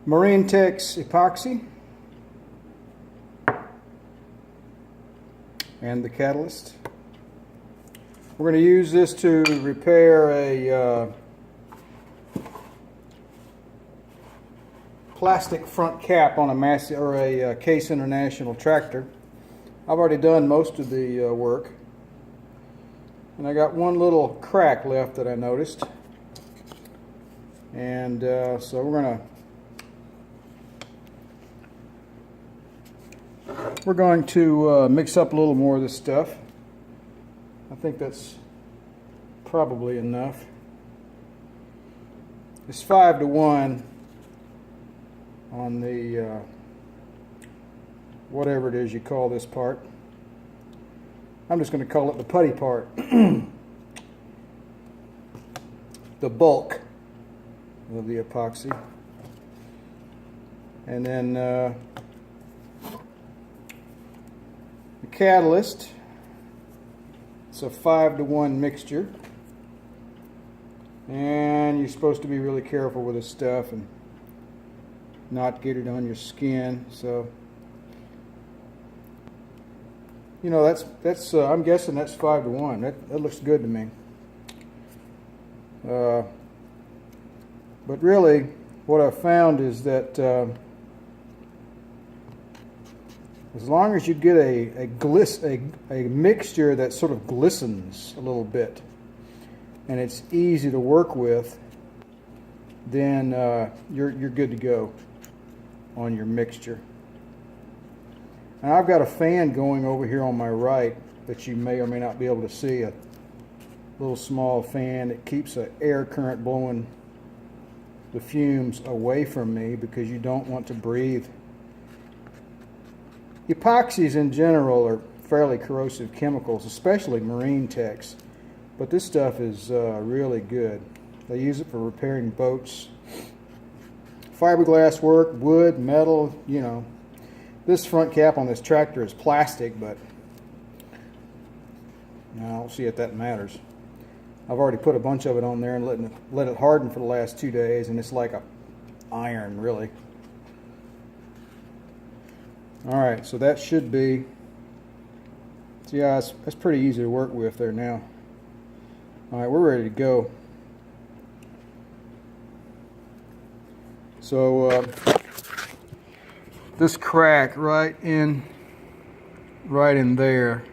Marine Tex epoxy and the catalyst. We're going to use this to repair a plastic front cap on a Case International tractor. I've already done most of the work, and I got one little crack left that I noticed, and so we're going to mix up a little more of this stuff. I think that's probably enough. It's 5-to-1 on the whatever it is you call this part. I'm just going to call it the putty part. The bulk of the epoxy. And then the catalyst. It's a 5-to-1 mixture. And you're supposed to be really careful with this stuff and not get it on your skin. So, you know, that's I'm guessing that's 5-to-1. That looks good to me. But really, what I've found is that as long as you get a mixture that sort of glistens a little bit, and it's easy to work with, then you're good to go on your mixture. And I've got a fan going over here on my right that you may or may not be able to see, a little small fan that keeps an air current blowing the fumes away from me because you don't want to breathe. Epoxies in general are fairly corrosive chemicals, especially Marine Tex, but this stuff is really good. They use it for repairing boats, fiberglass work, wood, metal, you know. This front cap on this tractor is plastic, but I don't see if that matters. I've already put a bunch of it on there and let it harden for the last 2 days, and it's like a iron, really. Alright, so that should be, so yeah, that's pretty easy to work with there now. Alright, we're ready to go. So this crack right in there,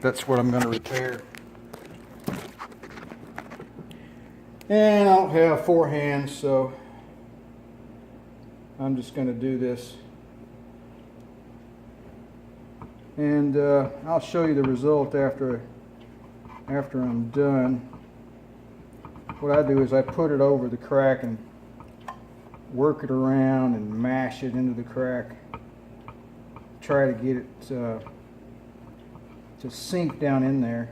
that's what I'm going to repair. And I don't have 4 hands, so I'm just going to do this. And I'll show you the result after I'm done. What I do is I put it over the crack and work it around and mash it into the crack. Try to get it to sink down in there.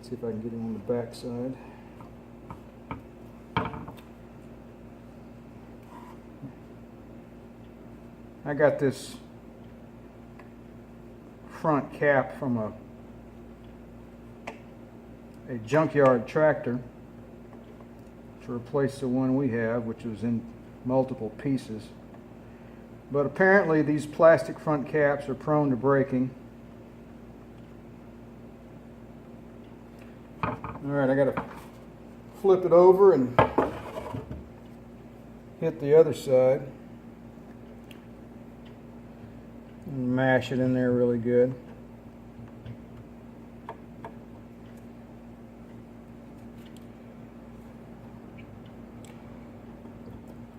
See if I can get it on the back side. I got this front cap from a junkyard tractor to replace the one we have, which was in multiple pieces. But apparently these plastic front caps are prone to breaking. Alright, I gotta flip it over and hit the other side and mash it in there really good.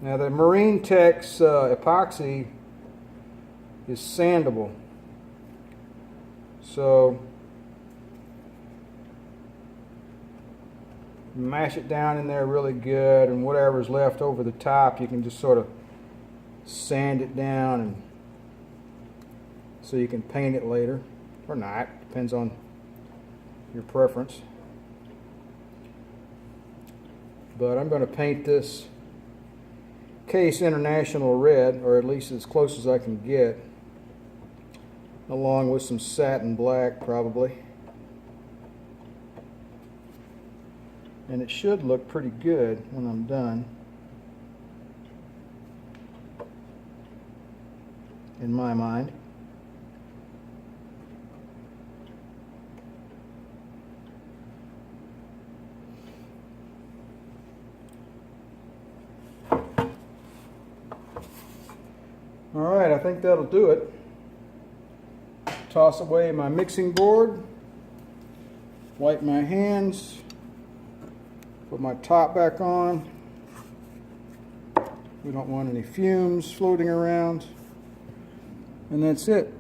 Now the Marine Tex epoxy is sandable, so mash it down in there really good, and whatever's left over the top you can just sort of sand it down, and so you can paint it later or not, depends on your preference. But I'm going to paint this Case International red, or at least as close as I can get, along with some satin black probably. And it should look pretty good when I'm done, in my mind. All right, I think that'll do it. Toss away my mixing board, wipe my hands, put my top back on. We don't want any fumes floating around. And that's it.